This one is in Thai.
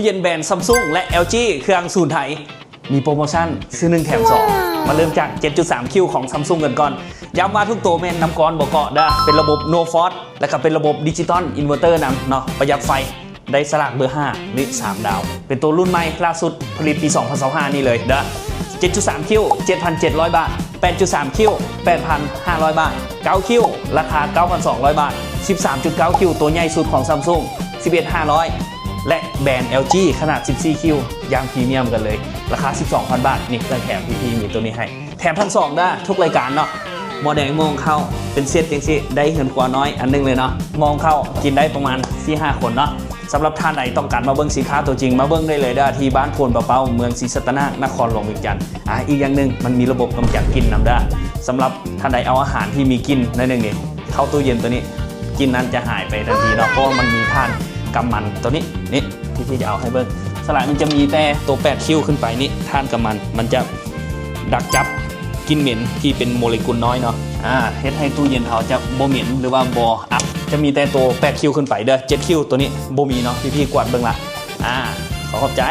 ตู้เย็นแบรนด์ซัมซุงและ LG เครื่องศูนย์ไทยมีโปรโมชั่นซื้อ1แถม2มาเริ่มจาก 7.3 คิวของซัมซุงกันก่อนย้ำว่าทุกตัวแม่นน้ำก้อนบ่เกาะเด้อเป็นระบบ No Fault และก็เป็นระบบดิจิตอลอินเวอร์เตอร์นำเนาะประหยัดไฟได้สลากเบอร์5หรือ3ดาวเป็นตัวรุ่นใหม่ล่าสุดผลิตปี 2025 นี่เลยเด้อ 7.3 คิว 7,700 บาท 8.3 คิว 8,500 บาท 9 คิวราคา 9,200 บาท 13.9 คิวตัวใหญ่สุดของซัมซุง 11,500 และแบรนด์ LG ขนาด 14 คิวยางพรีเมียมกันเลยราคา 12,000 บาทนี่เครื่องแถมพี่มีตัวนี้ให้แถมทั้ง2ได้ทุกรายการเนาะหม้อแดงมองเข้าเป็นเซตจังซี่ได้เงินกว่าน้อยอันนึงเลยเนาะมองเข้ากินได้ประมาณ 4-5 คนเนาะสำหรับท่านใดต้องการมาเบิ้งสินค้าตัวจริงมาเบิ้งได้เลยได้ที่บ้านโพนเป้าเมืองศรีสัตนานครหลวงเวียงจันทร์อีกอย่างหนึ่งมันมีระบบกำจัดกลิ่นนำได้สำหรับท่านใดเอาอาหารที่มีกลิ่นในหนึ่งนี่เข้าตู้เย็นตัวนี้กลิ่นนั้นจะหายไปทันทีเนาะเพราะมันมีท่านกำมันตัวนี้นี่พี่จะเอาให้เบิ้งสลากมันจะมีแต่ตัว8คิ้วขึ้นไปนี่ท่านกำมันจะดักจับกลิ่นเหม็นที่เป็นโมเลกุลน้อยเนาะเฮ็ดให้ตู้เย็นเขาจะบ่เหม็นหรือว่าบ่อับจะมีแต่ตัว8คิ้วขึ้นไปเด้อ7คิ้วตัวนี้บ่มีเนาะพี่กวาดเบิ่งละขอขอบใจ